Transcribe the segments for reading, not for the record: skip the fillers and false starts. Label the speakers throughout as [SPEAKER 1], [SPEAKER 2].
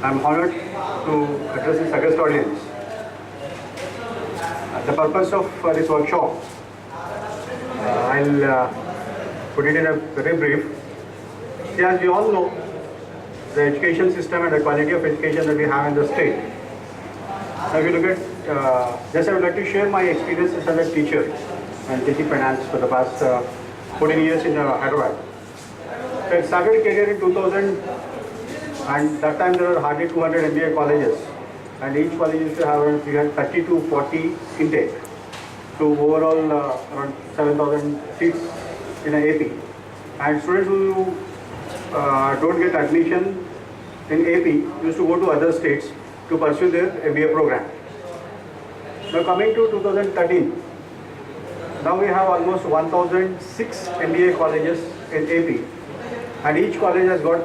[SPEAKER 1] I'm honored to address this august audience. The purpose of this workshop, I'll put it in a very brief. See, as we all know, the education system and the quality of education that we have in the state. Now, if you look at, just I would like to share my experiences as a teacher and teaching finance for the past 14 years in Hyderabad. So I started career in 2000, and that time there were hardly 200 MBA colleges, and each college used to have around 30 to 40 intake. So overall around 7,000 seats in an AP. And students who don't get admission in AP used to go to other states to pursue their MBA program. Now coming to 2013, now we have almost 1,006 MBA colleges in AP, and each college has got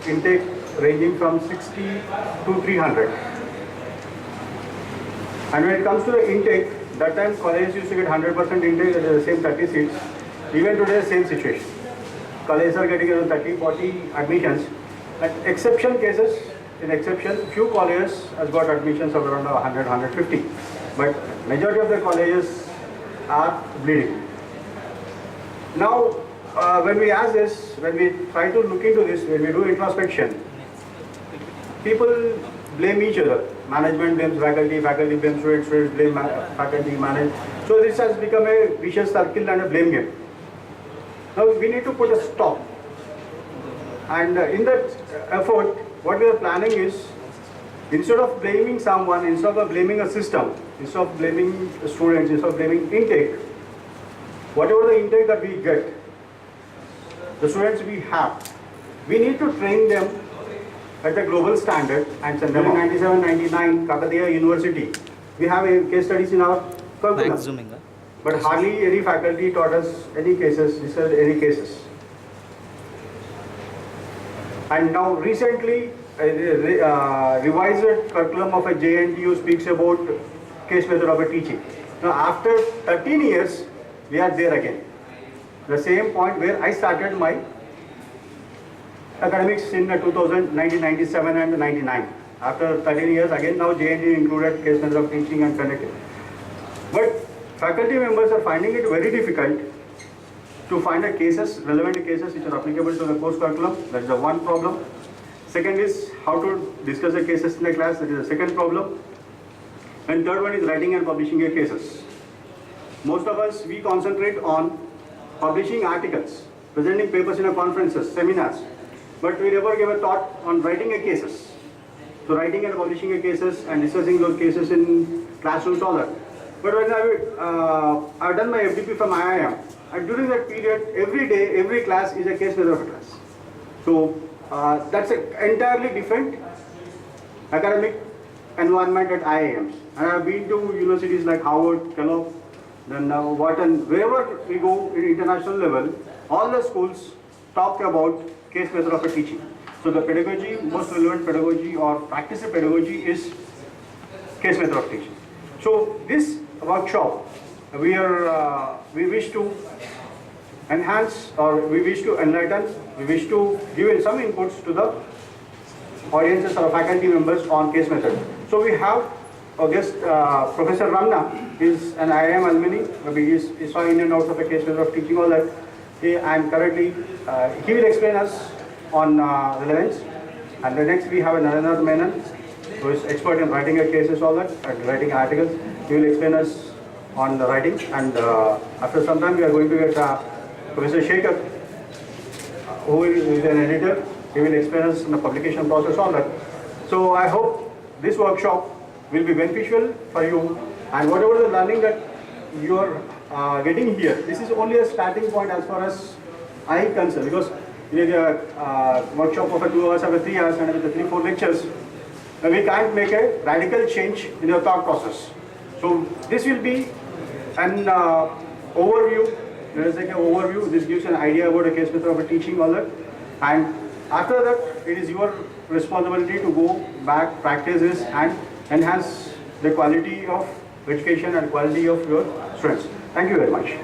[SPEAKER 1] intake ranging from 60 to 300. And when it comes to the intake, that time colleges used to get 100% intake at the same 30 seats. Even today, same situation. Colleges are getting around 30, 40 admissions. At exception cases, in exception, few colleges has got admissions of around 100, 150. But majority of the colleges are bleeding. Now, when we ask this, when we try to look into this, when we do introspection, people blame each other. Management blames faculty, faculty blames students, students blame faculty, manage. So this has become a vicious circle and a blame game. Now we need to put a stop. And in that effort, what we are planning is, instead of blaming someone, instead of blaming a system, instead of blaming students, instead of blaming intake, whatever the intake that we get, the students we have, we need to train them at the global standard. And in 97-99, Kakatiya University, we have a case studies in our curriculum. But hardly any faculty taught us any cases, researched any cases. And now recently, a revised curriculum of a JNTU speaks about case method of a teaching. Now after 13 years, we are there again. The same point where I started my academics in 1997 and 99. After 13 years, again now JNTU included case method of teaching and conducting. But faculty members are finding it very difficult to find the cases, relevant cases which are applicable to the course curriculum. That is the one problem. Second is how to discuss the cases in the class. That is the second problem. And third one is writing and publishing your cases. Most of us, we concentrate on publishing articles, presenting papers in conferences, seminars, but we never give a thought on writing a cases. So writing and publishing a cases and discussing those cases in classrooms, all that. But when I've done my FDP from IIM, and during that period, every day, every class is a case method of a class. So that's an entirely different academic environment at IIMs. And I've been to universities like Harvard, Kellogg, then Wharton, wherever we go in international level, all the schools talk about case method of a teaching. So the pedagogy, most relevant pedagogy or practice of pedagogy is case method of teaching. So this workshop, we wish to enhance, or we wish to enlighten, we wish to give some inputs to the audiences or faculty members on case method. So we have our guest, Professor Ramna, is an IIM alumni. He saw in and out of a case method of teaching, all that. And currently, he will explain us on relevance. And the next we have Narendra Menon, who is expert in writing a cases, all that, and writing articles. He will explain us on the writing. And after some time, we are going to get Professor Shekhar, who is an editor. He will explain us in the publication process, all that. So I hope this workshop will be beneficial for you, and whatever the learning that you are getting here, this is only a starting point as far as I am concerned, because in a workshop of 2 hours or 3 hours and with the 3-4 lectures, we can't make a radical change in your thought process. So this will be an overview. Let us take an overview. This gives an idea about a case method of a teaching, all that. And after that, it is your responsibility to go back, practice this, and enhance the quality of education and quality of your students. Thank you very much.